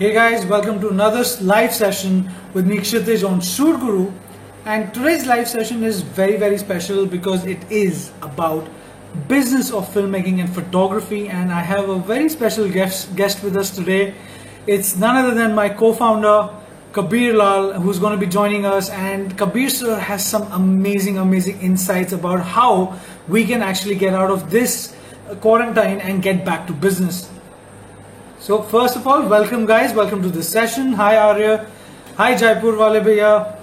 Hey guys, welcome to another live session with me Kshitij on Shoot Guru. And today's live session is very special because it is about business of filmmaking and photography, and I have a very special guest with us today. It's none other than my co-founder Kabir Lal, who's going to be joining us, and Kabir sir has some amazing insights about how we can actually get out of this quarantine and get back to business. So first of all, welcome guys, welcome to this session. Hi Arya, hi Jaipur wale bhaiya.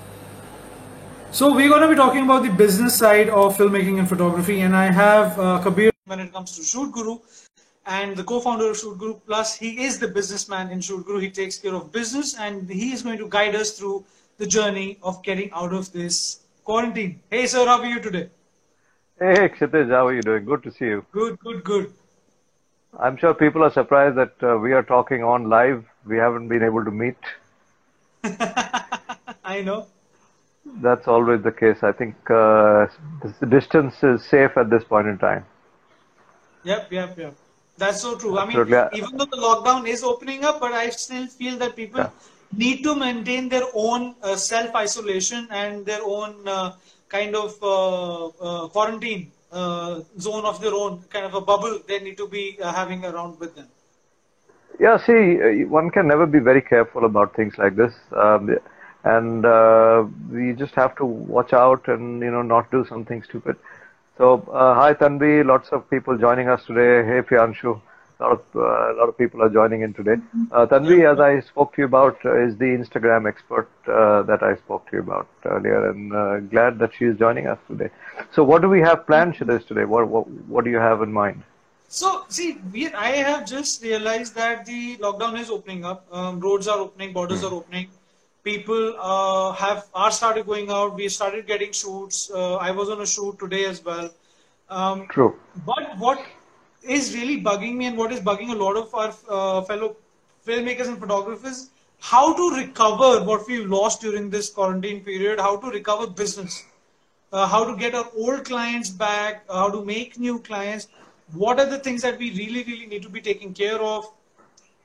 So we're going to be talking about the business side of filmmaking and photography, and I have Kabir when it comes to Shoot Guru, and the co-founder of Shoot Guru, plus he is the businessman in Shoot Guru. He takes care of business and he is going to guide us through the journey of getting out of this quarantine. Hey sir, how are you today? Hey Kshitij, how are you doing? Good to see you. Good. I'm sure people are surprised that we are talking on live. We haven't been able to meet. I know. That's always the case. I think the distance is safe at this point in time. Yep. That's so true. Absolutely. I mean, even though the lockdown is opening up, but I still feel that people need to maintain their own self-isolation and their own kind of quarantine zone of their own, kind of a bubble they need to be having around with them. Yeah, see, one can never be very careful about things like this. And we just have to watch out and, not do something stupid. So, hi Tanvi, lots of people joining us today. Hey Priyanshu, a lot of people are joining in today. Tanvi, as I spoke to you about, is the Instagram expert that I spoke to you about earlier, and glad that she is joining us today. So, what do we have planned for this today? What do you have in mind? So, see, I have just realized that the lockdown is opening up. Roads are opening, borders are opening. People are started going out. We started getting shoots. I was on a shoot today as well. True. But what is really bugging me and what is bugging a lot of our fellow filmmakers and photographers, how to recover what we've lost during this quarantine period, how to recover business, how to get our old clients back, how to make new clients. What are the things that we really need to be taking care of?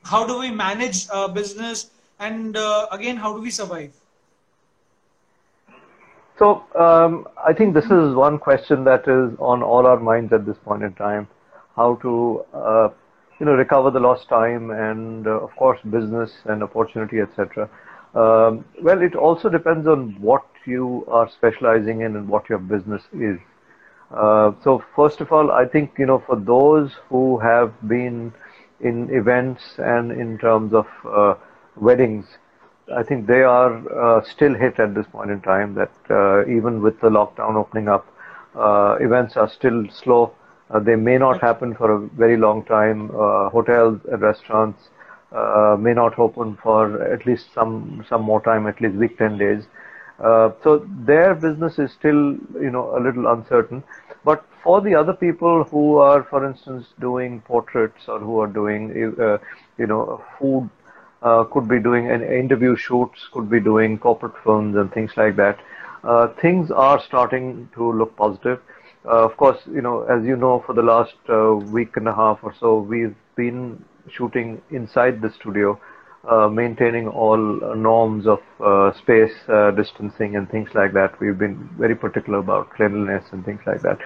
How do we manage business? And again, how do we survive? So I think this is one question that is on all our minds at this point in time: how to recover the lost time and of course business and opportunity, etc. Well, it also depends on what you are specializing in and what your business is. So first of all, I think for those who have been in events and in terms of weddings, I think they are still hit at this point in time, that even with the lockdown opening up, events are still slow. They may not happen for a very long time. Hotels and restaurants may not open for at least some more time, at least week, 10 days. So their business is still, a little uncertain. But for the other people who are, for instance, doing portraits or who are doing, food, could be doing an interview shoots, could be doing corporate films and things like that. Things are starting to look positive. Of course, as you know, for the last week and a half or so, we've been shooting inside the studio, maintaining all norms of space, distancing and things like that. We've been very particular about cleanliness and things like that.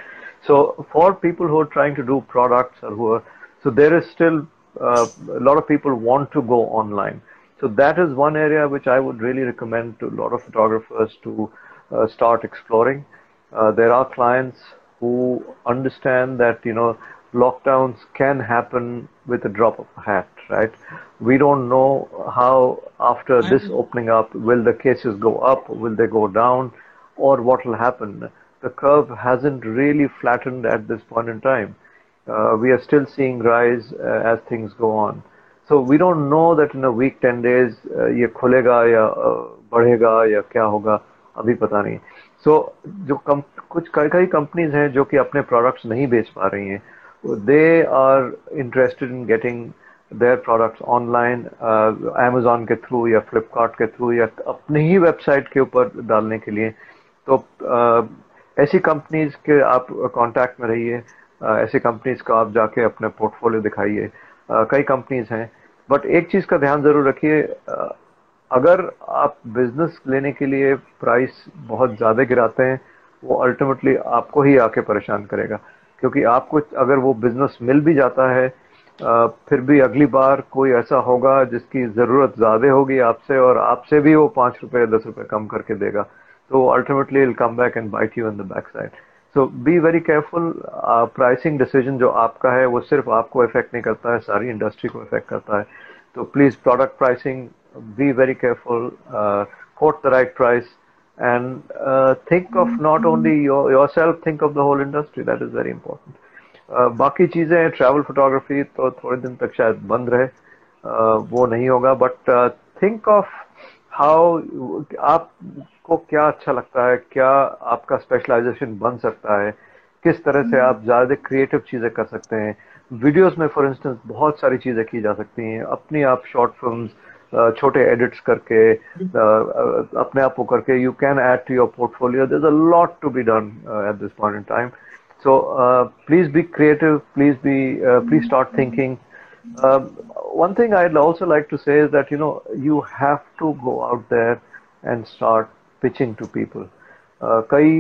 So for people who are trying to do products or so there is still a lot of people want to go online. So that is one area which I would really recommend to a lot of photographers to start exploring. There are clients who understand that, lockdowns can happen with a drop of a hat, right? We don't know how after this opening up, will the cases go up, will they go down, or what will happen? The curve hasn't really flattened at this point in time. We are still seeing rise as things go on. So we don't know that in a week, 10 days, ये खुलेगा या बढ़ेगा या क्या होगा, अभी पता नहीं. So कुछ कई companies हैं जो कि अपने products नहीं बेच पा रही हैं. They are interested in getting their products online, Amazon के through या Flipkart के through या अपनी ही website के ऊपर डालने के लिए. तो ऐसी companies के आप contact में रहिए. ऐसी कंपनीज को आप जाके अपने पोर्टफोलियो दिखाइए. कई कंपनीज हैं बट एक चीज का ध्यान जरूर रखिए, अगर आप बिजनेस लेने के लिए प्राइस बहुत ज्यादा गिराते हैं, वो अल्टीमेटली आपको ही आके परेशान करेगा, क्योंकि आपको अगर वो बिजनेस मिल भी जाता है, फिर भी अगली बार कोई ऐसा होगा जिसकी जरूरत ज्यादा होगी आपसे, और आपसे भी वो 5 रुपए 10 रुपए कम करके देगा, तो ultimately will come back and bite you in the back side. So be very careful. Pricing decision जो आपका है वो सिर्फ आपको इफेक्ट नहीं करता है, सारी इंडस्ट्री को इफेक्ट करता है. तो please product pricing, be very careful, quote the right price, and think of not only yourself, think of the whole industry. That is very important. बाकी चीजें, ट्रैवल फोटोग्राफी तो थोड़े दिन तक शायद बंद रहे, वो नहीं होगा, बट थिंक ऑफ हाउ, आपको क्या अच्छा लगता है, क्या आपका स्पेशलाइजेशन बन सकता है, किस तरह से आप ज्यादा क्रिएटिव चीजें कर सकते हैं. वीडियोस में फॉर इंस्टेंस बहुत सारी चीजें की जा सकती हैं, अपनी आप शॉर्ट फिल्म्स छोटे एडिट्स करके, अपने आप को करके, you can add to your portfolio. There is a lot to be done at this point in time. So please be creative. Please start thinking. One thing I'd also like to say is that you have to go out there and start pitching to people. कई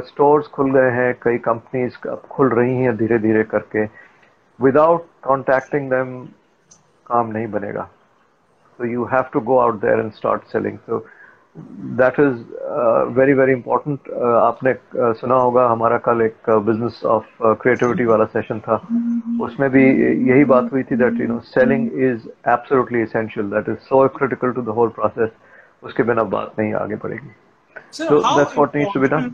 stores खुल गए हैं, कई companies खुल रही हैं धीरे धीरे करके. Without contacting them, काम नहीं बनेगा. So you have to go out there and start selling. So that is very very important. आपने सुना होगा, हमारा कल एक बिजनेस ऑफ क्रिएटिविटी वाला सेशन था, उसमें भी यही बात हुई थी that selling is absolutely essential. That is so critical to the whole process. उसके बिना बात नहीं आगे बढ़ेगी. So that's what needs to be done.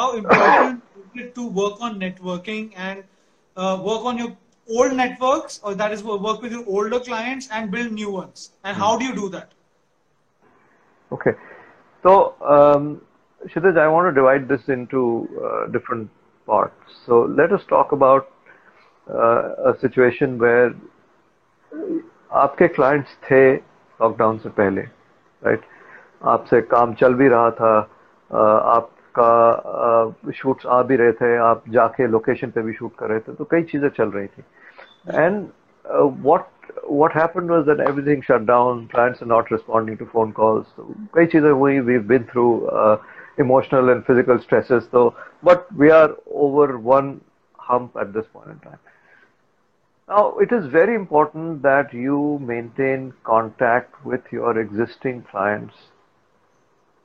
How important is it to work on networking and work on your old networks, or that is work with your older clients and build new ones? And how do you do that? Okay, so Kshitij, I want to divide this into different parts. So let us talk about a situation where आपके clients थे lockdown से पहले, right? आपसे काम चल भी रहा था, आपका शूट्स आ भी रहे थे, आप जाके लोकेशन पे भी शूट कर रहे थे, तो कई चीजें चल रही थी. And what happened was that everything shut down. Clients are not responding to phone calls. So, कई चीजें हुई. We've been through emotional and physical stresses. So, but we are over one hump at this point in time. Now, it is very important that you maintain contact with your existing clients.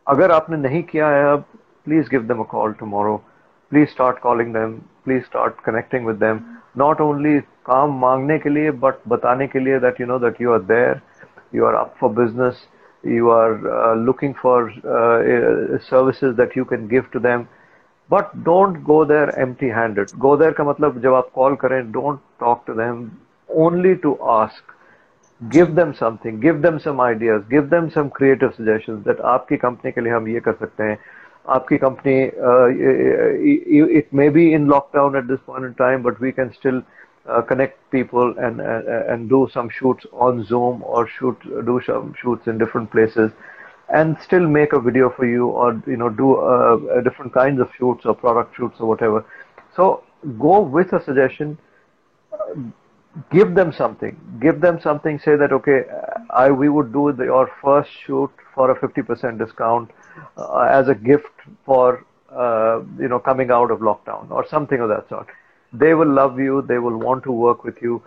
अगर आपने नहीं किया है अब, please give them a call tomorrow. Please start calling them. Please start connecting with them. Not only काम मांगने के लिए, but बताने के लिए that that you are there, you are up for business, you are looking for services that you can give to them. But don't go there empty-handed. Go there का मतलब जब आप call करें, don't talk to them only to ask. Give them something, give them some ideas, give them some creative suggestions that आपकी company के लिए हम ये कर सकते हैं. आपकी company, it may be in lockdown at this point in time, but we can still connect people and do some shoots on Zoom, or do some shoots in different places, and still make a video for you, or do different kinds of shoots or product shoots or whatever. So go with a suggestion. Give them something. Say that, okay, we would do your first shoot for a 50% discount as a gift for coming out of lockdown, or something of that sort. They will love you. They will want to work with you.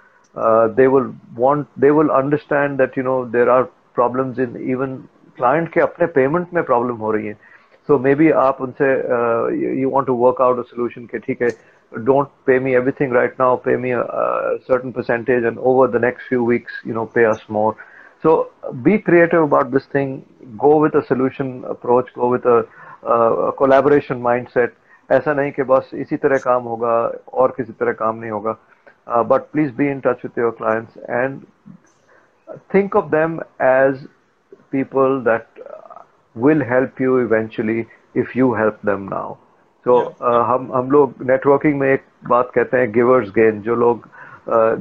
They will understand that there are problems in even client के अपने payment में problem हो रही है. So maybe आप उनसे you want to work out a solution कि ठीक है, don't pay me everything right now, pay me a certain percentage, and over the next few weeks pay us more. So be creative about this thing. Go with a solution approach. Go with a collaboration mindset. ऐसा नहीं कि बस इसी तरह काम होगा और किसी तरह काम नहीं होगा. But please be in touch with your clients and think of them as people that will help you eventually if you help them now. So हम लोग नेटवर्किंग में एक बात कहते हैं, गिवर्स गेन. जो लोग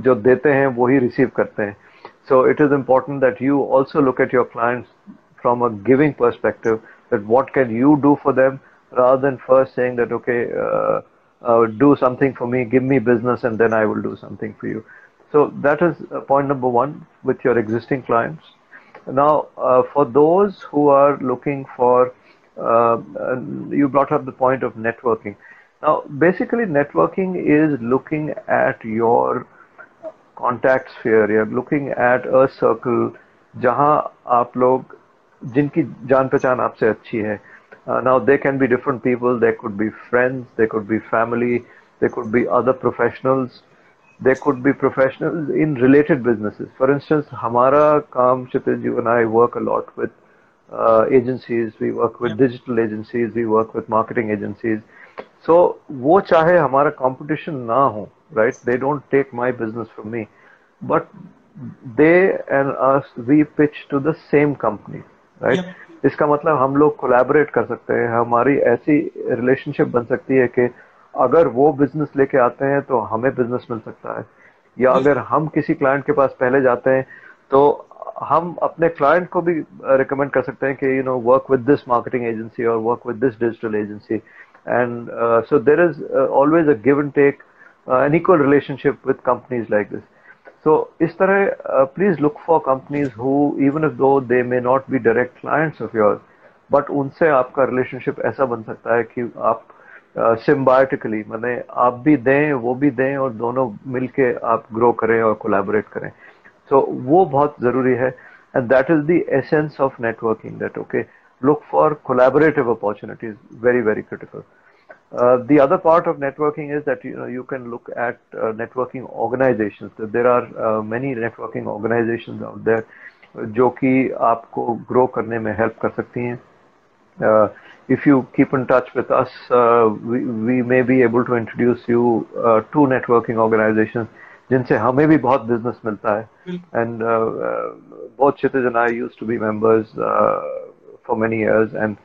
जो देते हैं वही रिसीव करते हैं. So it is important that you also look at your clients from a giving perspective, that what can you do for them, rather than first saying that, okay, do something for me, give me business, and then I will do something for you. So that is point number one with your existing clients. Now, for those who are looking for, you brought up the point of networking. Now, basically, networking is looking at your contact sphere. You're looking at a circle जहां आप लोग जिनकी जान पहचान आपसे अच्छी है. Now, they can be different people. They could be friends. They could be family. They could be other professionals. There could be professionals in related businesses. For instance, हमारा काम, Kshitij, you and I work a lot with agencies. We work with digital agencies. We work with marketing agencies. So वो चाहे हमारा competition ना हो, right? They don't take my business from me, but they and us, we pitch to the same company, right? इसका मतलब हम लोग collaborate कर सकते हैं. हमारी ऐसी relationship बन सकती है कि अगर वो बिजनेस लेके आते हैं तो हमें बिजनेस मिल सकता है, या अगर हम किसी क्लाइंट के पास पहले जाते हैं तो हम अपने क्लाइंट को भी रिकमेंड कर सकते हैं कि you know work with this marketing agency और work with this digital agency. And so there is always a give and take, an equal relationship with companies like this. So इस तरह please look for companies who, even if though they may not be direct clients of yours, but उनसे आपका relationship ऐसा बन सकता है कि आप सिम्बायोटिकली, माने आप भी दें वो भी दें और दोनों मिलके आप ग्रो करें और कोलैबोरेट करें. सो वो बहुत जरूरी है. And that is the essence of networking, that okay, look for collaborative opportunities, very very critical. The other part of networking is that you can look at networking organizations. There are many networking organizations out there जो कि आपको grow करने में help कर सकती हैं. If you keep in touch with us, we may be able to introduce you to networking organizations जिनसे हमें भी बहुत business मिलता है. And both Kshitij and I used to be members for many years, and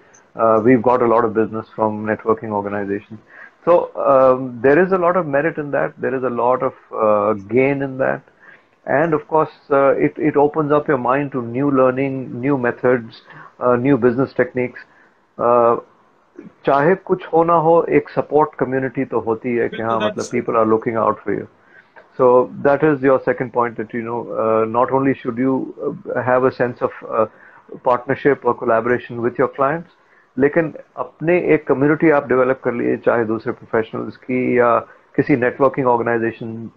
we've got a lot of business from networking organizations. So there is a lot of merit in that. There is a lot of gain in that. And of course, it opens up your mind to new learning, new methods, new business techniques. चाहे कुछ हो ना हो, एक support community तो होती है कि हाँ, मतलब people are looking out for you. So that is your second point, that not only should you have a sense of partnership or collaboration with your clients, लेकिन अपने एक कम्युनिटी आप डेवलप कर लिए, चाहे दूसरे प्रोफेशनल्स की या किसी नेटवर्किंग ऑर्गेनाइजेशन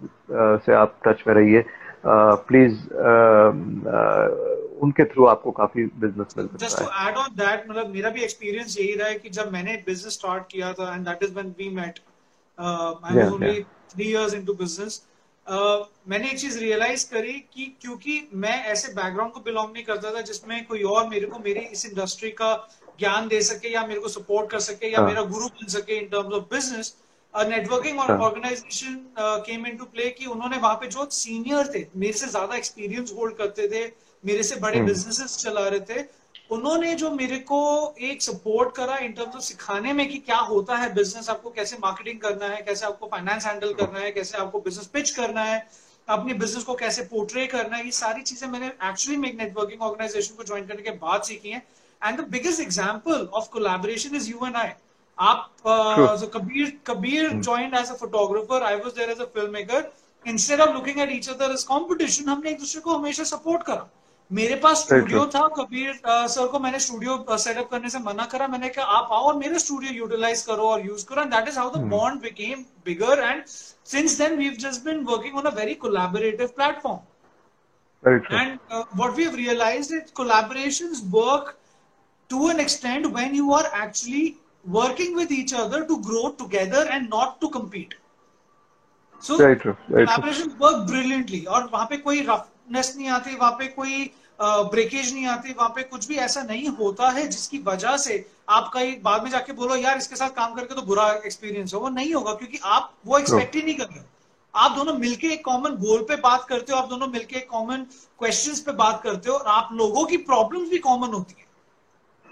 से आप टच में रहिए. प्लीज उनके थ्रू आपको काफी बिजनेस मिल सकता है. Just to add on that, मतलब मेरा भी एक्सपीरियंस यही रहा है कि जब मैंने बिजनेस स्टार्ट किया था, and that is when we met, I was only 3 years into business. मैंने एक चीज रियलाइज करी कि क्योंकि मैं ऐसे बैकग्राउंड को बिलोंग नहीं करता था जिसमें कोई और मेरे को मेरी इस इंडस्ट्री का ज्ञान दे सके या मेरे को सपोर्ट कर सके या मेरा गुरु बन सके in terms of business. Networking organization came into play कि उन्होंने वहां पे जो सीनियर थे, मेरे से ज्यादा एक्सपीरियंस होल्ड करते थे, मेरे से बड़े बिजनेसेस चला रहे थे, उन्होंने जो मेरे को एक सपोर्ट करा इन टर्म्स ऑफ सिखाने में कि क्या होता है बिजनेस, आपको कैसे मार्केटिंग करना है, कैसे आपको फाइनेंस हैंडल करना है, कैसे आपको बिजनेस पिच करना है, अपने बिजनेस को कैसे पोर्ट्रे करना है. ये सारी चीजें मैंने एक्चुअली में एक नेटवर्किंग ऑर्गेनाइजेशन को ज्वाइन करने के बाद सीखी है. And the biggest example of collaboration is you and I. आप Kabir joined as a photographer, I was there as a filmmaker. Instead of looking at each other as competition, हमने एक दूसरे को हमेशा सपोर्ट करा. मेरे पास स्टूडियो था, कबीर सर को मैंने स्टूडियो सेटअप करने से मना करा. मैंने कहा आप आओ और मेरा स्टूडियो यूटिलाइज करो और यूज करो. And that is how the bond became bigger. And since then we have just been working on a very collaborative platform. And what we have realised is collaborations work to an extent when you are actually working with each other to grow together and not to compete. So collaboration work brilliantly. और वहां पे कोई roughness नहीं आती, वहां पे कोई breakage नहीं आती, वहां पे कुछ भी ऐसा नहीं होता है जिसकी वजह से आप कहीं बाद में जाके बोलो यार इसके साथ काम करके तो बुरा एक्सपीरियंस हो. वो नहीं होगा क्योंकि आप वो एक्सपेक्ट ही नहीं कर रहे. आप दोनों मिलके एक कॉमन गोल पे बात करते हो, आप दोनों मिलके एक कॉमन क्वेश्चंस पे बात करते हो, और आप लोगों की प्रॉब्लम्स भी कॉमन होती है.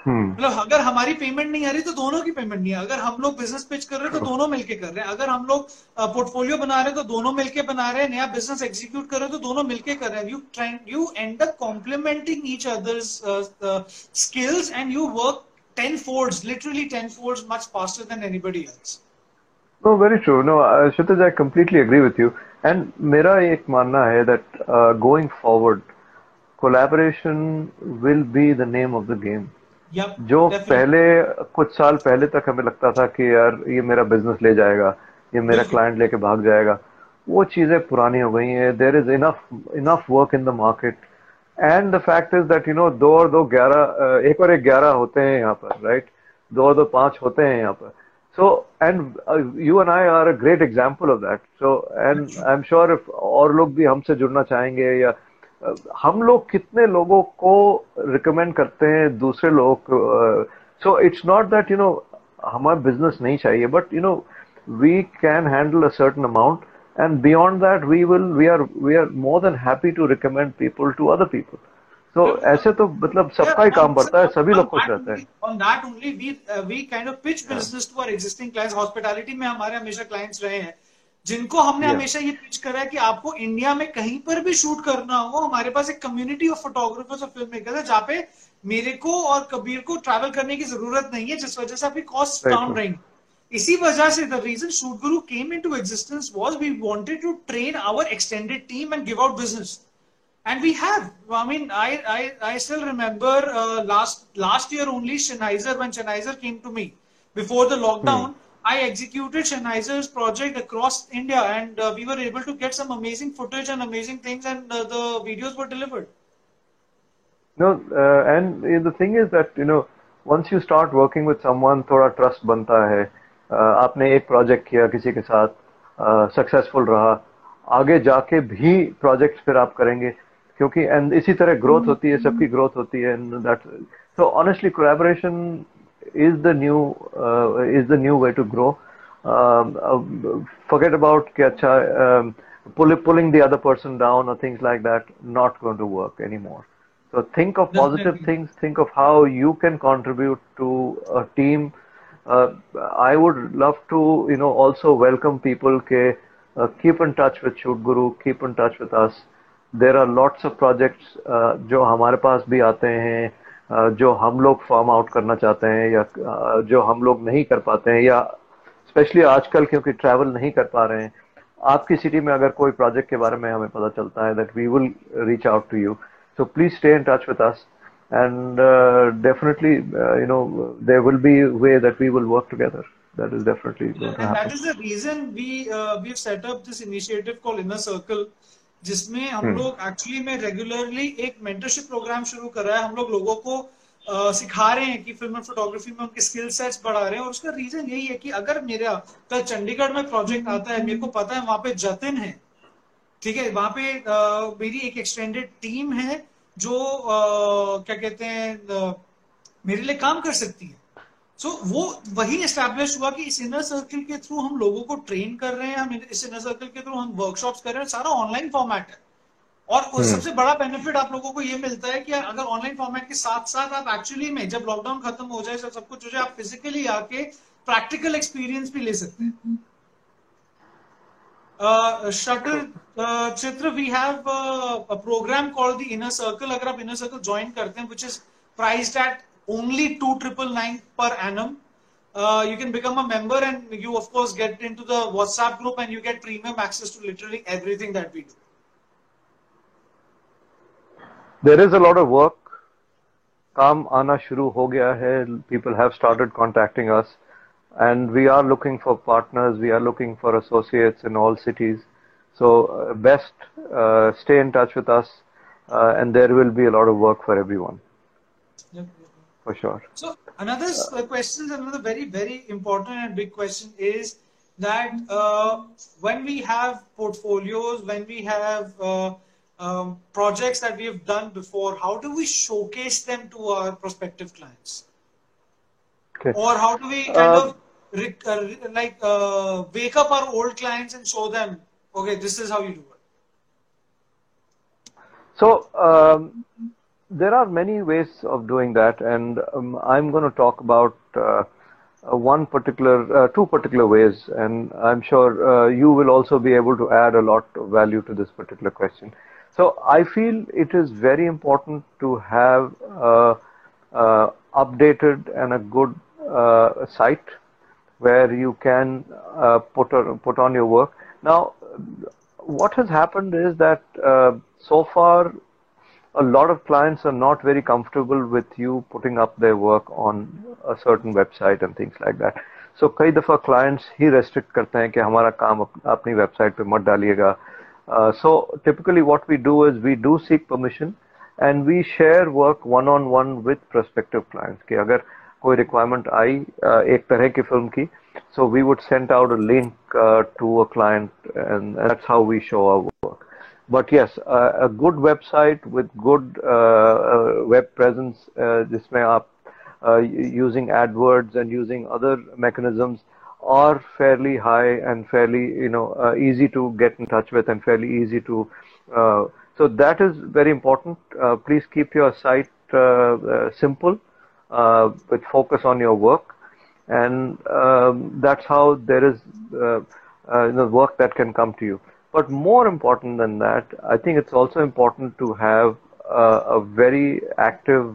मतलब अगर हमारी पेमेंट नहीं आ रही तो दोनों की पेमेंट नहीं है. अगर हम लोग बिजनेस पिच कर रहे हैं तो दोनों मिलके कर रहे हैं. अगर हम लोग पोर्टफोलियो बना रहे हैं तो दोनों मिलके बना रहे हैं. नया बिजनेस एग्जीक्यूट कर रहे हैं तो दोनों मिलके कर रहे हैं. You end up complementing each others skills and you work 10 folds, literally 10 folds much faster than anybody else. No, very true. No, Kshitij, I completely agree with you. And मेरा एक मानना है that going forward, collaboration will be the name of the game. Yep, जो definitely. पहले कुछ साल पहले तक हमें लगता था कि यार ये मेरा बिजनेस ले जाएगा, ये मेरा बिल्कुल। क्लाइंट लेके भाग जाएगा, वो चीजें पुरानी हो गई हैं. There is enough work in the market. And the fact is that दो और दो 11, एक और एक 11 होते हैं यहाँ पर, राइट? दो और दो 5 होते हैं यहाँ पर. So, and you and I are a great example of that. So, and I'm sure if और लोग भी हमसे जुड़ना चाहेंगे, या हम लोग कितने लोगों को रिकमेंड करते हैं दूसरे लोगों को. सो इट्स नॉट दैट हमारा बिजनेस नहीं चाहिए, but we can handle a certain amount, and beyond that we are more than happy to recommend people to other people. तो ऐसे तो मतलब Yeah, सबका ही काम so बढ़ता है, सभी लोग on खुश that रहते हैं. only, we kind of pitch business to our existing clients. Hospitality में हमारे हमेशा clients रहे हैं, जिनको हमने या हमेशा ये पिच करा है कि आपको इंडिया में कहीं पर भी शूट करना हो, हमारे पास एक कम्युनिटी ऑफ फोटोग्राफर्स और फिल्म मेकर्स है, जहाँ पे मेरे को और कबीर को ट्रैवल करने की जरूरत नहीं है, जिस वजह से आपकी कॉस्ट वेरी डाउन ट्रू. रहेंगी. इसी वजह से the reason Shoot Guru came into existence was we wanted to train our extended team and give out business. And we have. I mean, I still remember last year only Sennheiser, when Sennheiser came to me before the lockdown, I executed Sennheiser's project across India, and we were able to get some amazing footage and amazing things, and the videos were delivered. No, and the thing is that once you start working with someone, थोड़ा trust बनता है. आपने एक project किया किसी के साथ, successful रहा, आगे जाके भी प्रोजेक्ट्स फिर आप करेंगे, क्योंकि एंड इसी तरह ग्रोथ होती है, सबकी ग्रोथ होती है. And that, so honestly collaboration is the new way to grow. Forget about कि अच्छा pulling the other person down or things like that, not going to work anymore. So think of positive Definitely. things. Think of how you can contribute to a team. Uh, I would love to, also welcome people. Keep in touch with Shoot Guru. Keep in touch with us. There are lots of projects जो हमारे पास भी आते हैं, जो हम लोग form out करना चाहते हैं, या जो हम लोग नहीं कर पाते हैं, या स्पेशली आजकल क्योंकि ट्रैवल नहीं कर पा रहे हैं. आपकी सिटी में अगर कोई प्रोजेक्ट के बारे में हमें पता चलता है, that we will reach out to you. So please stay in touch with us, and definitely, there will be a way that we will work together. That is definitely going to And that happen. is the reason we've set up this initiative called Inner Circle, जिसमें हम Hmm. लोग actually में regularly एक mentorship programme शुरू कर रहा है. हम लोग लोगों को सिखा रहे हैं कि फिल्म फोटोग्राफी में उनके स्किल सेट्स बढ़ा रहे हैं, और उसका रीजन यही है कि अगर मेरा कल चंडीगढ़ में प्रोजेक्ट आता है, मेरे को पता है वहां पे जतिन है, ठीक है, वहां पे मेरी एक एक्सटेंडेड टीम है जो क्या कहते हैं मेरे लिए काम कर सकती है. सो वो वही एस्टैब्लिश हुआ कि इस इनर सर्कल के थ्रू हम लोगों को ट्रेन कर रहे हैं, हम इस इनर सर्कल के थ्रू हम वर्कशॉप्स कर रहे हैं, सारा ऑनलाइन फॉर्मेट है. और Hmm. सबसे बड़ा बेनिफिट आप लोगों को ये मिलता है कि अगर ऑनलाइन फॉर्मेट के साथ साथ आप एक्चुअली में जब लॉकडाउन खत्म हो जाए, सब कुछ हो जाए, आप फिजिकली आके प्रैक्टिकल एक्सपीरियंस भी ले सकते हैं. Shutter Chitra, we have a program called the inner circle. अगर आप इनर सर्कल ज्वाइन करते हैं, which is priced at only 2,999 per annum. You can become a member, and you of course get into the WhatsApp group, and you get premium access to literally everything that we do. There is a lot of work. काम आना शुरू हो गया है. People have started contacting us, and we are looking for partners. We are looking for associates in all cities. So best stay in touch with us, and there will be a lot of work for everyone, Yep. for sure. So another question, another very, very important and big question is that when we have portfolios, when we have projects that we have done before, how do we showcase them to our prospective clients? Okay. Or how do we kind of wake up our old clients and show them, okay, this is how you do it? So there are many ways of doing that, and I'm going to talk about two particular ways, and I'm sure you will also be able to add a lot of value to this particular question. So I feel it is very important to have updated and a good site, where you can put on your work. Now, what has happened is that so far a lot of clients are not very comfortable with you putting up their work on a certain website and things like that. So कई दफा clients ही restrict करते हैं कि हमारा काम अपनी website पे मत डालिएगा. So typically what we do is we do seek permission and we share work one-on-one with prospective clients. कि अगर कोई requirement आई एक तरह की film की, so we would send out a link to a client, and that's how we show our work. But yes, a good website with good web presence, जिसमें आप using AdWords and using other mechanisms are fairly high and fairly, easy to get in touch with and fairly easy to. So that is very important. Please keep your site simple, with focus on your work, and that's how there is work that can come to you. But more important than that, I think it's also important to have a very active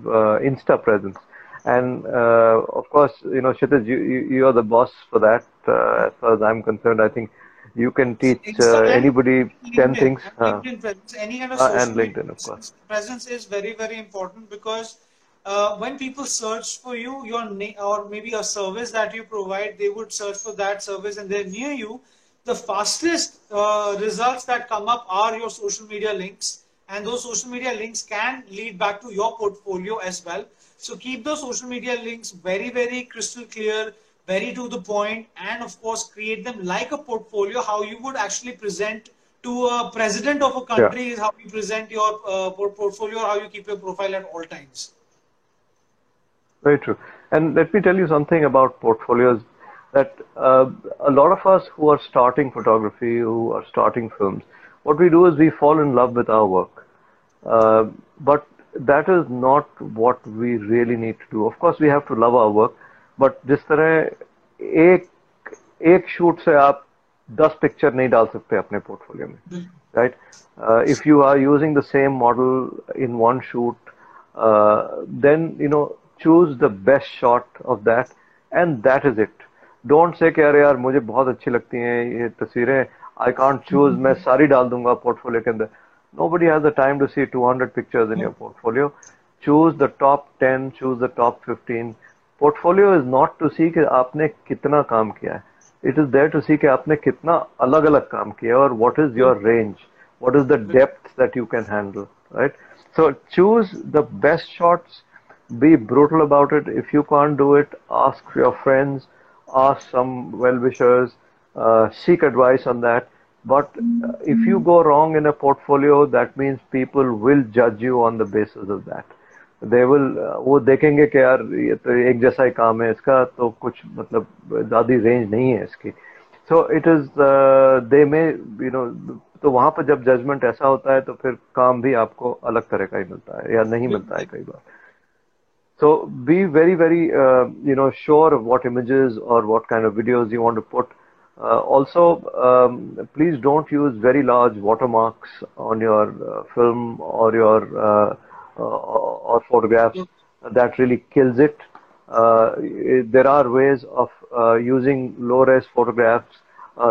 Insta presence. And of course, Kshitij, you are the boss for that. As far as I'm concerned, I think you can teach anybody 10 things. LinkedIn presence, any kind of social And media LinkedIn, of course. presence is very, very important, because when people search for you, your name or maybe a service that you provide, they would search for that service and they're near you. The fastest results that come up are your social media links, and those social media links can lead back to your portfolio as well. So keep those social media links very, very crystal clear, very to the point, and of course create them like a portfolio. How you would actually present to a president of a country is how you present your portfolio, how you keep your profile at all times. Very true. And let me tell you something about portfolios, that a lot of us who are starting photography, who are starting films, what we do is we fall in love with our work. But that is not what we really need to do. Of course, we have to love our work, but जिस तरह एक shoot से आप 10 picture नहीं डाल सकते अपने portfolio में, right? If you are using the same model in one shoot, then choose the best shot of that, and that is it. Don't say कि अरे यार मुझे बहुत अच्छी लगती हैं ये तस्वीरें, I can't choose, मैं सारी डाल दूंगा portfolio के अंदर. Nobody has the time to see 200 pictures in your portfolio. Choose the top 10, choose the top 15. Portfolio is not to see कि आपने कितना काम किया है. It is there to see कि आपने कितना अलग-अलग काम किया है, और what is your range, what is the depth that you can handle, right? So choose the best shots, be brutal about it. If you can't do it, ask your friends, ask some well-wishers, seek advice on that. But if you go wrong in a portfolio, that means people will judge you on the basis of that. They will, वो देखेंगे कि यार ये तो एक जैसा ही काम है इसका, तो कुछ मतलब ज़्यादा रेंज नहीं है इसकी. So it is, they may, तो वहाँ पर जब जजमेंट ऐसा होता है तो फिर काम भी आपको अलग तरह का ही मिलता है या नहीं मिलता है कई बार. So be very, very, sure of what images or what kind of videos you want to put. Also, please don't use very large watermarks on your film or your or photographs. That really kills it. There are ways of using low-res photographs,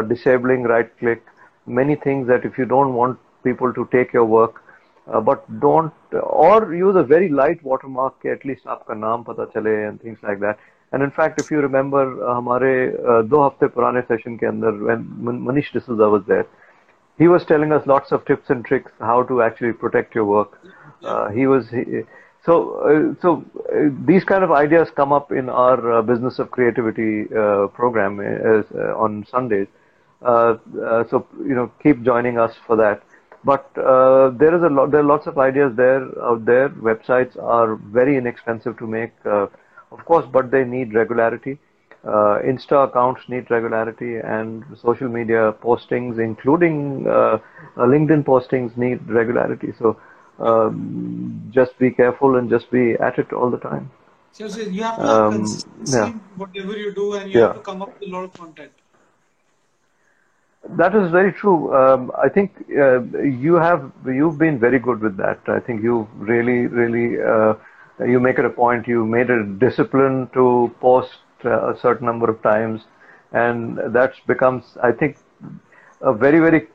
disabling right-click, many things that if you don't want people to take your work, but don't, or use a very light watermark, at least आपका नाम पता चले and things like that. And in fact, if you remember, हमारे 2 हफ्ते पुराने session के अंदर, when Manish D'Souza was there, he was telling us lots of tips and tricks how to actually protect your work. So these kind of ideas come up in our Business of Creativity program on Sundays. So keep joining us for that. But there are lots of ideas out there. Websites are very inexpensive to make, of course, but they need regularity. Insta accounts need regularity, and social media postings, including LinkedIn postings, need regularity. So just be careful and just be at it all the time. So you have to have consistency in whatever you do, and you have to come up with a lot of content. That is very true. I think you've been very good with that. I think you really you make it a point. You made it a discipline to post a certain number of times. and that becomes, I think, a very, very,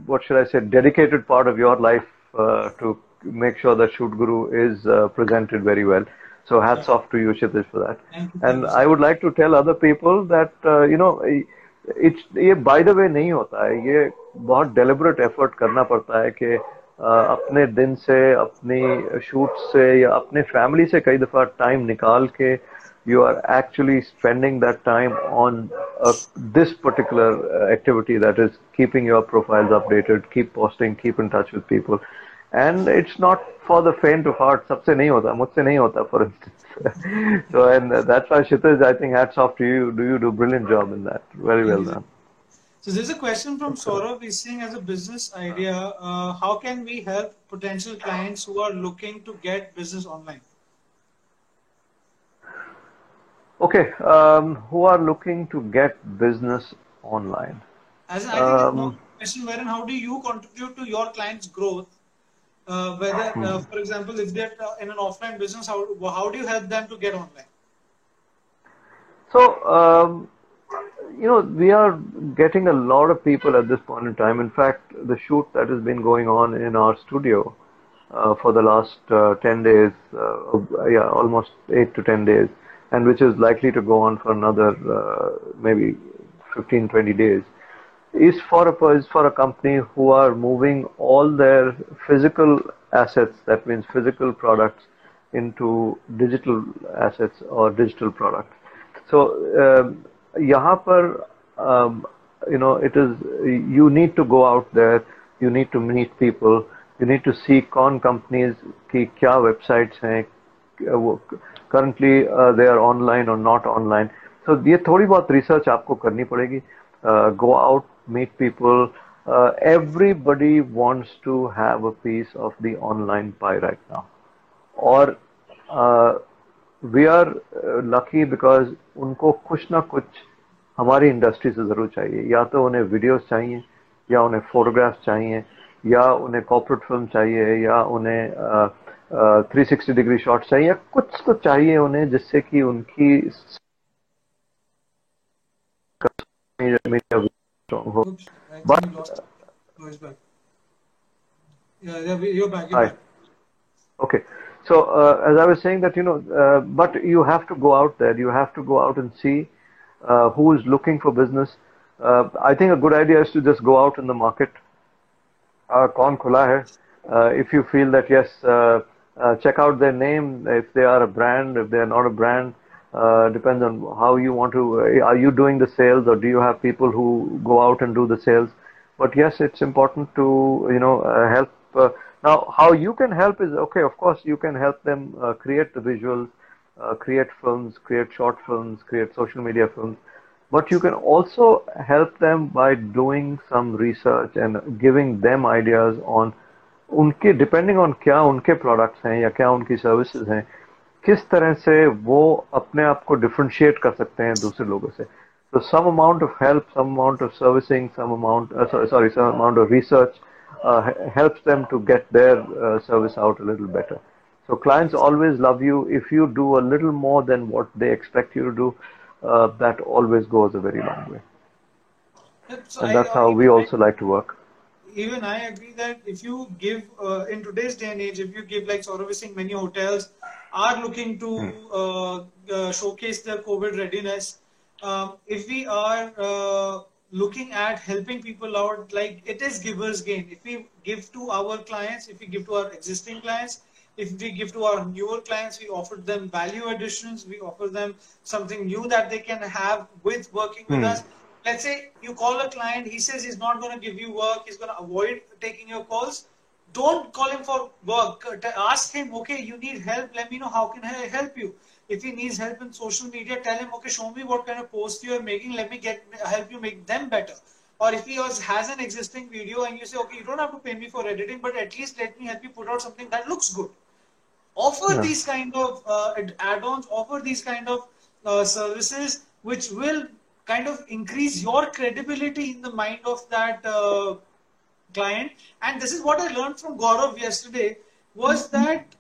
what should I say, dedicated part of your life to make sure that Shoot Guru is presented very well. So hats Sure. off to you, Kshitij, for that. Thank And you, I sir. would like to tell other people that, it's ये by the way नहीं होता है, ये बहुत deliberate effort करना पड़ता है कि अपने दिन से, अपनी शूट से या अपने फैमिली से कई दफा टाइम निकाल के you are actually spending that time on this particular activity, that is keeping your profiles updated, keep posting, keep in touch with people. And it's not for the faint of heart. सबसे नहीं होता, मुझसे नहीं होता, for instance. So, and that's why, Kshitij, I think hats off to you. You do a brilliant job in that. Very Thank well you, sir. done. So there's a question from Saurav. He's saying, as a business idea, how can we help potential clients who are looking to get business online? Okay, who are looking to get business online? As I think it's more Um, a question wherein how do you contribute to your client's growth? Whether, for example, if they're in an offline business, how do you help them to get online? so, we are getting a lot of people at this point in time. In fact, the shoot that has been going on in our studio for the last 10 days, yeah, almost 8 to 10 days, and which is likely to go on for another maybe 15, 20 days, is for a company who are moving all their physical assets, that means physical products, into digital assets or digital products. So यहाँ पर it is, you need to go out there, you need to meet people, you need to see कौन companies की क्या websites हैं, currently they are online or not online. So ये थोड़ी बहुत research आपको करनी पड़ेगी. Go out, meet people. Everybody wants to have a piece of the online pie right now. और we are lucky because उनको कुछ ना कुछ हमारी इंडस्ट्री से ज़रूर चाहिए. या तो उन्हें वीडियोस चाहिए, या उन्हें फोटोग्राफ्स चाहिए, या उन्हें कॉर्पोरेट फिल्म चाहिए, या उन्हें 360 डिग्री शॉट चाहिए, या कुछ तो चाहिए उन्हें जिससे कि उनकी मीडिया हो. Oops, I think we But lost voice back. Yeah, you're back. You're I back. Okay. So, as I was saying that, but you have to go out there. You have to go out and see who is looking for business. I think a good idea is to just go out in the market. कौन खुला है? If you feel that, yes, check out their name. If they are a brand, if they are not a brand, depends on how you want to. Are you doing the sales, or do you have people who go out and do the sales? But yes, it's important to help. Now, how you can help is, okay. Of course, you can help them create the visuals, create films, create short films, create social media films. But you can also help them by doing some research and giving them ideas on उनके, depending on क्या उनके products हैं या क्या उनकी services हैं, किस तरह से वो अपने आप को differentiate कर सकते हैं दूसरे लोगों से. So some amount of help, some amount of servicing, some amount of research helps them to get their service out a little better. So clients always love you if you do a little more than what they expect you to do. That always goes a very long way, So and that's how we also like to work. even I agree that if you give in today's day and age, if you give, like Saurav is saying, many hotels are looking to showcase their COVID readiness. If we are looking at helping people out, like, it is givers gain. If we give to our clients, if we give to our existing clients, if we give to our newer clients, we offer them value additions, we offer them something new that they can have with working with us. Let's say you call a client, he says he's not going to give you work, he's going to avoid taking your calls. Don't call him for work. Ask him, okay, you need help, let me know how can I help you. If he needs help in social media, tell him, okay, show me what kind of posts you are making, let me help you make them better. Or if he has an existing video and you say, okay, you don't have to pay me for editing, but at least let me help you put out something that looks good. Offer Yeah. these kind of add-ons, offer these kind of services, which will kind of increase your credibility in the mind of that client. And this is what I learned from Gaurav yesterday, was that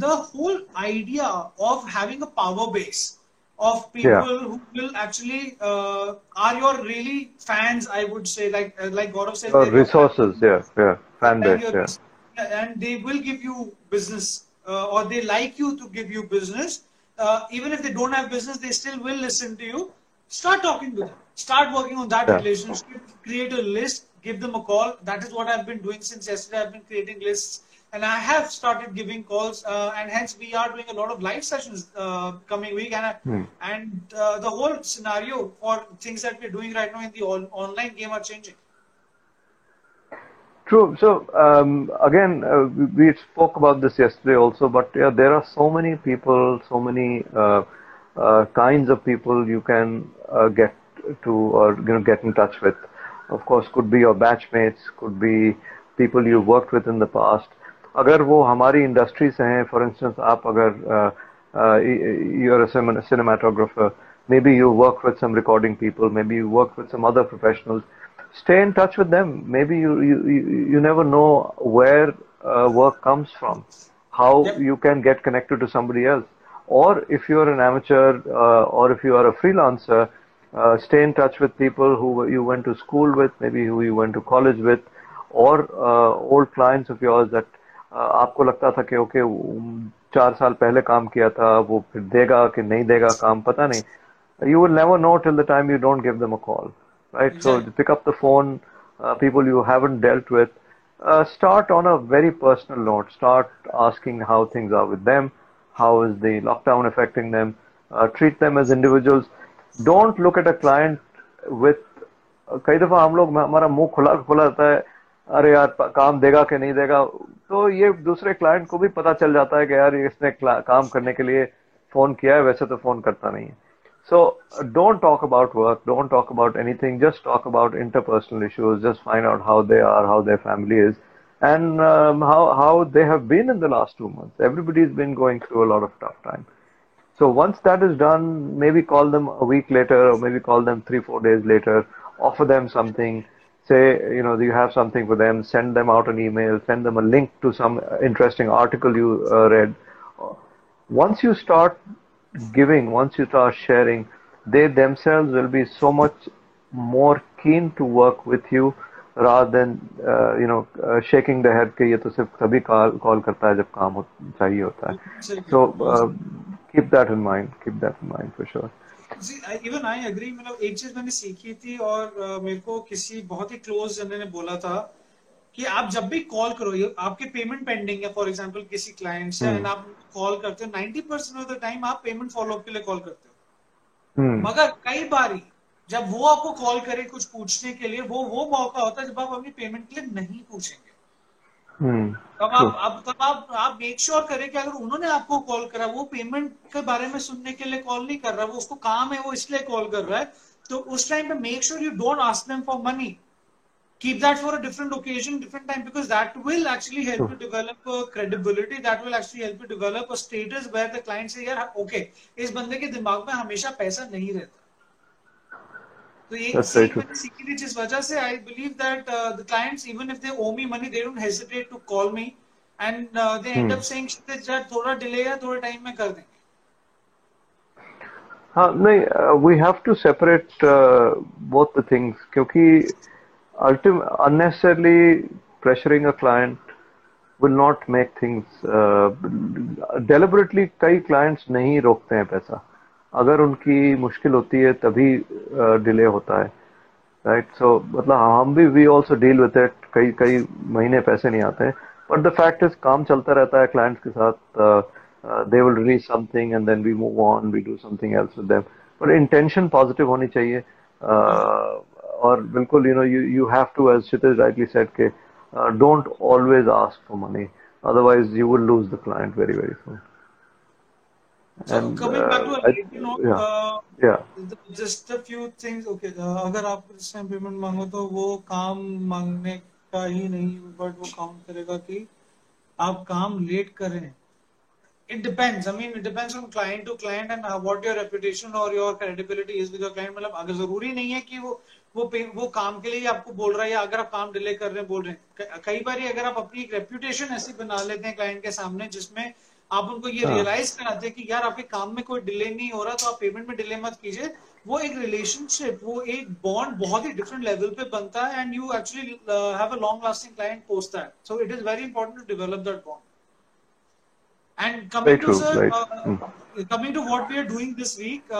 the whole idea of having a power base, of people who will actually are your really fans, I would say, like Gaurav said, they're your Resources, fans. yeah, fan And base, yeah. and they will give you business, or they like you to give you business. Even if they don't have business, they still will listen to you. Start talking to them. Start working on that Yeah. relationship. Create a list. Give them a call. That is what I've been doing since yesterday. I've been creating lists, and I have started giving calls. And hence, we are doing a lot of live sessions coming week. And the whole scenario for things that we're doing right now in the online game are changing. True. So again, we spoke about this yesterday also, but yeah, there are so many people, so many kinds of people you can get to, or get in touch with. Of course, could be your batchmates, could be people you worked with in the past. अगर वो हमारी industry से हैं, for instance, आप अगर you're a cinematographer, maybe you work with some recording people, maybe you work with some other professionals. Stay in touch with them. Maybe you never know where work comes from, how Yep. you can get connected to somebody else. Or if you're an amateur or if you are a freelancer, stay in touch with people who you went to school with, maybe who you went to college with, or old clients of yours that आपको लगता था कि okay 4 साल पहले काम किया था, वो फिर देगा कि नहीं देगा काम, पता नहीं. You will never know till the time you don't give them a call, right? So Exactly. pick up the phone, people you haven't dealt with, start on a very personal note. Start asking how things are with them, how is the lockdown affecting them, treat them as individuals. Don't look at a client with कई दफा हम लोग हमारा मुंह खुला खुला रहता है, अरे यार काम देगा कि नहीं देगा, तो ये दूसरे क्लाइंट को भी पता चल जाता है कि यार इसने काम करने के लिए फोन किया है, वैसे तो फोन करता नहीं है. So don't talk about work, don't talk about anything, just talk about interpersonal issues, just find out how they are, how their family is, and how they have been in the last 2 months. Everybody's been going through a lot of tough time. So once that is done, maybe call them a week later, or maybe call them 3-4 days later, offer them something, say, you have something for them, send them out an email, send them a link to some interesting article you read. Once you start giving, once you start sharing, they themselves will be so much more keen to work with you rather than shaking their head कि ये तो सिर्फ तभी call करता है जब काम चाहिए होता है. So keep that in mind. Keep that in mind for sure. See, even I agree. मतलब एक चीज मैंने सीखी थी, और मेरे को किसी बहुत ही क्लोज जन ने बोला था कि आप जब भी कॉल करो, आपके पेमेंट पेंडिंग है फॉर एग्जांपल किसी क्लाइंट से, एंड आप कॉल करते हो, 90% ऑफ द टाइम आप पेमेंट फॉलोअप के लिए कॉल करते हो. मगर कई बारी जब वो आपको कॉल करे कुछ पूछने के लिए, वो मौका होता है जब आप अपनी पेमेंट के लिए नहीं पूछेंगे. तब आप मेक श्योर करें कि अगर उन्होंने आपको कॉल करा, वो पेमेंट के बारे में सुनने के लिए कॉल नहीं कर रहा, वो उसको काम है, वो इसलिए कॉल कर रहा है, तो उस टाइम पे make sure you don't ask them for money. Keep that for a different occasion, different time, because that will actually help you develop credibility. That will actually help you develop a status where the client say, यार okay, इस बंदे के दिमाग में हमेशा पैसा नहीं रहता. तो ये सीख मैंने सीखी थी, जिस वजह से I believe that the clients, even if they owe me money, they don't hesitate to call me, and they end up saying that थोड़ा delay है, थोड़े टाइम में कर देंगे. हाँ नहीं, we have to separate both the things, क्योंकि unnecessarily pressuring a client will not make things deliberately. कई clients नहीं रोकते हैं पैसा, अगर उनकी मुश्किल होती है तभी डिले होता है, right? So मतलब हम भी we also deal with it, कई महीने पैसे नहीं आते हैं, but the fact is काम चलता रहता है clients के साथ. They will release something and then we move on, we do something else with them, but intention positive होनी चाहिए. और बिल्कुल you have to, as Kshitij rightly said, कि don't always ask for money, otherwise you will lose the client very very soon. So and, coming back to a later note, just a few things. Okay, अगर आप इस time payment मांगो तो वो काम मांगने का ही नहीं, बट वो काउंट करेगा कि आप काम लेट करें. It depends. I mean, it depends on client to client and what your reputation or your credibility is with your client. मतलब अगर जरूरी नहीं है कि वो काम के लिए आपको बोल रहा है, या अगर आप काम डिले कर रहे हैं बोल रहे हैं. कई बार अगर आप अपनी एक रेपुटेशन ऐसी बना लेते हैं क्लाइंट के सामने जिसमें आप उनको ये रियलाइज कराते हैं कि यार आपके काम में कोई डिले नहीं हो रहा तो आप पेमेंट में डिले मत कीजिए, वो एक रिलेशनशिप, वो एक बॉन्ड बहुत ही डिफरेंट लेवल पे बनता है, and you actually have a long lasting client post that, so it is very important to develop that bond. And Very coming to true, sir, right. coming to what we are doing this week,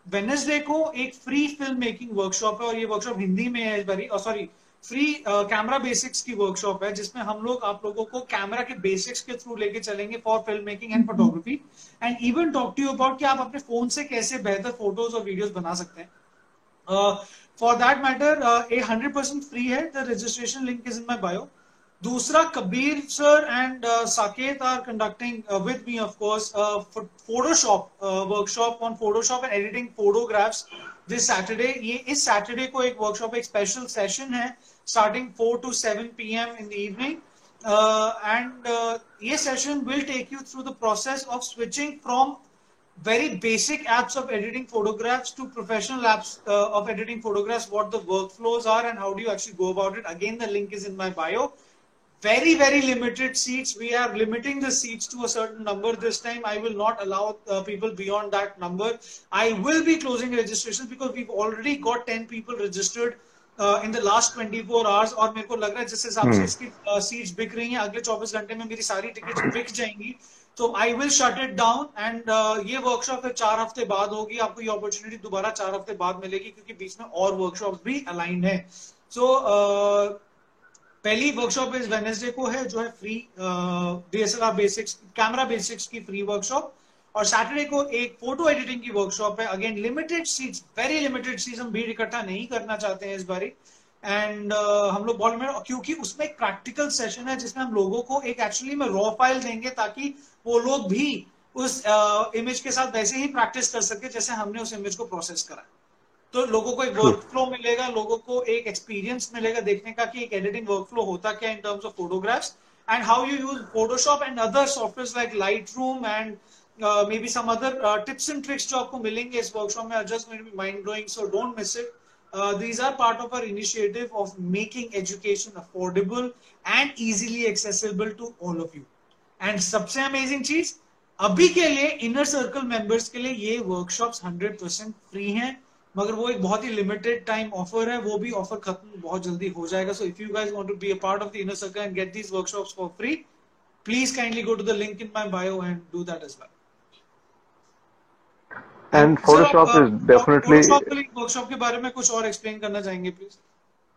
Wednesday को एक free film making workshop है, और ये workshop Hindi में है इस बारी, sorry free camera basics की वर्कशॉप है, जिसमें हम लोग आप लोगों को कैमरा के बेसिक्स के थ्रू लेके चलेंगे for film making and photography, and even talk to you about कि आप अपने फोन से कैसे बेहतर फोटोज और वीडियोस बना सकते हैं. फॉर दैट मैटर ये 100% फ्री है. The registration link is in my bio. दूसरा, Kabir sir and Saket are conducting with me of course Photoshop workshop on Photoshop and editing photographs this Saturday. ये इस सैटरडे को एक वर्कशॉप, एक स्पेशल सेशन है starting 4 to 7 PM in the evening, and ये session will take you through the process of switching from very basic apps of editing photographs to professional apps of editing photographs, what the workflows are and how do you actually go about it. Again, the link is in my bio. Very, very limited seats. We are limiting the seats to a certain number this time. I will not allow people beyond that number. I will be closing registration because we've already got 10 people registered in the last 24 hours. और मेरे को लग रहा है जिस हिसाब से इसकी सीट्स बिक रही हैं, अगले 24 घंटे में मेरी सारी टिकट्स बिक जाएंगी. तो I will shut it down, and ये वर्कशॉप 4 हफ्ते बाद होगी. आपको ये अपॉर्चुनिटी दोबारा 4 हफ्ते बाद मिलेगी, क्योंकि बीच में और वर्कशॉप भी अलाइंड है. सो पहली वर्कशॉप इस वेडनेसडे को है, जो है free DSLR basics, camera basics की फ्री वर्कशॉप. और सैटरडे को एक फोटो एडिटिंग की वर्कशॉप है. Again limited seats, very limited seats. हम भीड़ इकट्ठा नहीं करना चाहते हैं इस बारी, एंड हम लोग बॉल में, क्योंकि उसमें एक प्रैक्टिकल सेशन है जिसमें हम लोगों को एक एक्चुअली में रॉ फाइल देंगे, ताकि वो लोग भी उस इमेज के साथ वैसे ही प्रैक्टिस कर सके जैसे हमने उस इमेज को प्रोसेस करा. तो लोगों को एक वर्क फ्लो मिलेगा, लोगों को एक एक्सपीरियंस मिलेगा देखने का कि एक एडिटिंग वर्क फ्लो होता क्या in terms of photographs, and how you use Photoshop and other software like Lightroom, and maybe some other tips and tricks जो आपको मिलेंगे इस वर्कशॉप में. Just going to be mind blowing, so don't miss it. These are part of our initiative of making education affordable and easily accessible to all of you. And सबसे amazing चीज, अभी के लिए इनर सर्कल मेंबर्स के लिए ये workshops 100% free हैं, मगर वो एक बहुत ही लिमिटेड टाइम ऑफर है. वो भी ऑफर खत्म बहुत जल्दी हो जाएगा. So if you guys want to be a part of the inner circle and get these workshops for free, please kindly go to the link in my bio and do that as well. And Photoshop is definitely. Workshop के बारे में कुछ और explain करना चाहेंगे please?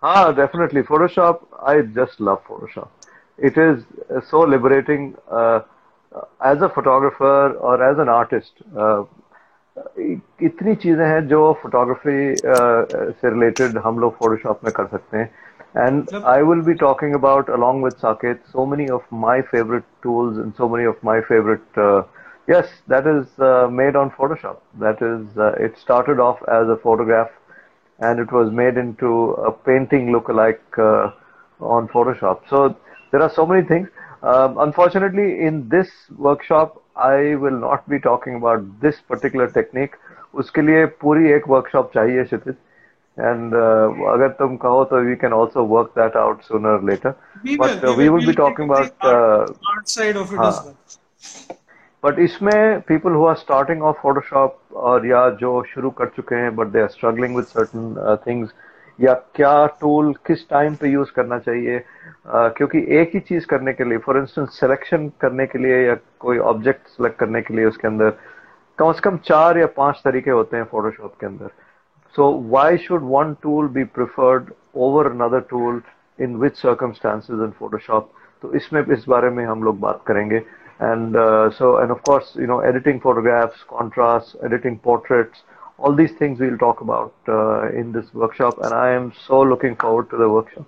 हाँ, definitely. Photoshop, I just love Photoshop. It is so liberating as a photographer or as an artist. इतनी चीजें हैं जो फोटोग्राफी से रिलेटेड हम लोग Photoshop में कर सकते हैं. And I will be talking about, along with Saket, so many of my favorite tools and so many of my favorite yes, that is made on Photoshop. That is, it started off as a photograph and it was made into a painting look-alike on Photoshop. So there are so many things. Unfortunately, in this workshop, I will not be talking about this particular technique. उसके लिए पूरी एक workshop चाहिए क्षितिज. And अगर तुम कहो तो we can also work that out sooner or later. But we will be talking about art side of it as well. But इसमें people who are starting off Photoshop, और या जो शुरू कर चुके हैं but they are struggling with certain things, या क्या टूल किस टाइम पे यूज करना चाहिए, क्योंकि एक ही चीज करने के लिए, फॉर इंस्टेंस सिलेक्शन करने के लिए या कोई ऑब्जेक्ट सिलेक्ट करने के लिए, उसके अंदर कम से कम 4 या 5 तरीके होते हैं फोटोशॉप के अंदर. So why should one tool be preferred over another tool in which circumstances in Photoshop. तो इसमें इस बारे में हम लोग बात करेंगे. And and of course, editing photographs, contrast, editing portraits, all these things we'll talk about in this workshop, and I am so looking forward to the workshop.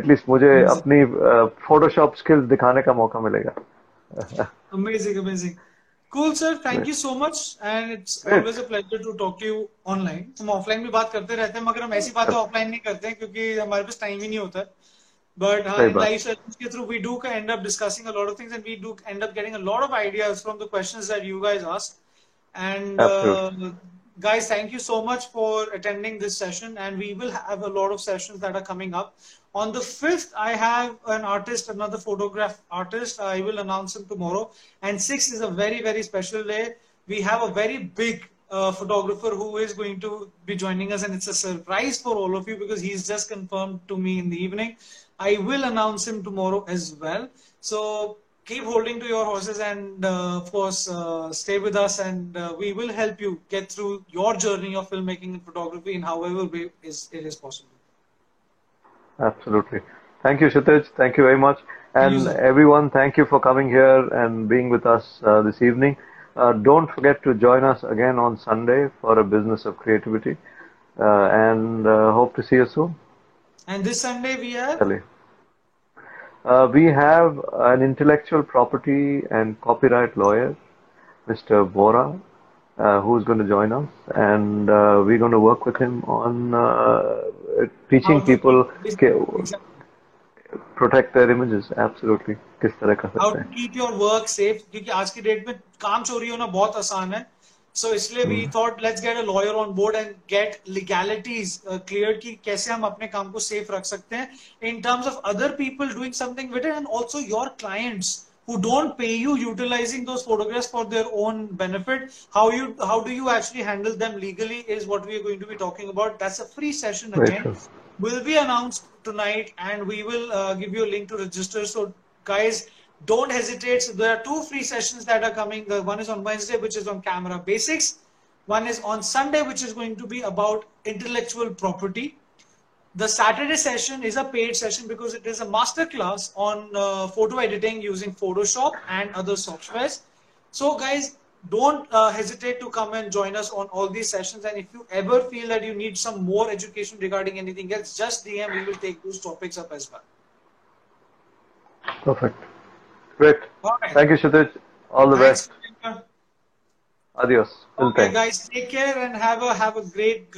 At least मुझे अपनी Photoshop skills दिखाने का मौका मिलेगा. Amazing. Cool, sir. Thank you so much, and it's always a pleasure to talk to you online. हम offline भी बात करते रहते हैं, मगर हम ऐसी बातें ऑफलाइन नहीं करते हैं क्योंकि हमारे पास टाइम ही नहीं होता है. But live sessions के through we do end up discussing a lot of things, and we do end up getting a lot of ideas from the questions that you guys ask. And Guys, thank you so much for attending this session, and we will have a lot of sessions that are coming up. On the 5th, I have an artist, another photograph artist. I will announce him tomorrow. And 6th is a very, very special day. We have a very big photographer who is going to be joining us, and it's a surprise for all of you because he's just confirmed to me in the evening. I will announce him tomorrow as well. So keep holding to your horses, and of course stay with us, and we will help you get through your journey of filmmaking and photography in however way it is possible. Absolutely. Thank you, Kshitij. Thank you very much. Thank you, And sir. everyone, thank you for coming here and being with us this evening. Don't forget to join us again on Sunday for a business of creativity. And hope to see you soon. And this Sunday we have Ellie. We have an intellectual property and copyright lawyer, Mr. Bora, who's going to join us, and we're going to work with him on how teaching to keep people exactly. protect their images. Absolutely. किस तरह कर How सकते to हैं? keep your work safe, क्योंकि आज की date में काम चोरी होना बहुत आसान है. So इसलिए we thought let's get a lawyer on board and get legalities cleared कि कैसे हम अपने काम को safe रख सकते हैं in terms of other people doing something with it, and also your clients who don't pay you utilizing those photographs for their own benefit. How do you actually handle them legally is what we are going to be talking about. That's a free session Very again. true. Will be announced tonight, and we will give you a link to register. So guys, don't hesitate. So there are two free sessions that are coming. The one is on Wednesday, which is on camera basics. One is on Sunday, which is going to be about intellectual property. The Saturday session is a paid session because it is a master class on photo editing using Photoshop and other softwares. So guys, don't hesitate to come and join us on all these sessions. And if you ever feel that you need some more education regarding anything else, just DM. We will take those topics up as well. Perfect. Great. All right. Thank you, Kshitij. All the Thanks. best. Adios. Till Okay, then. guys, take care and have a great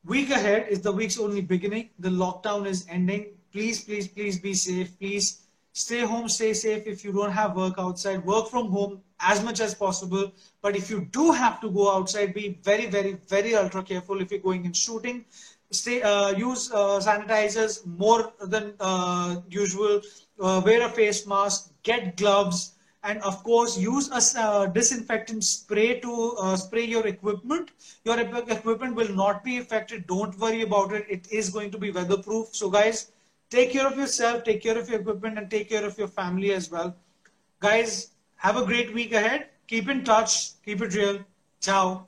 week ahead. Is the week's only beginning. The lockdown is ending. Please be safe. Please stay home, stay safe. If you don't have work outside, work from home as much as possible. But if you do have to go outside, be very ultra careful. If you're going in shooting, use sanitizers more than usual. Wear a face mask. Get gloves. And of course, use a disinfectant spray to spray your equipment. Your equipment will not be affected. Don't worry about it. It is going to be weatherproof. So guys, take care of yourself, take care of your equipment, and take care of your family as well. Guys, have a great week ahead. Keep in touch. Keep it real. Ciao.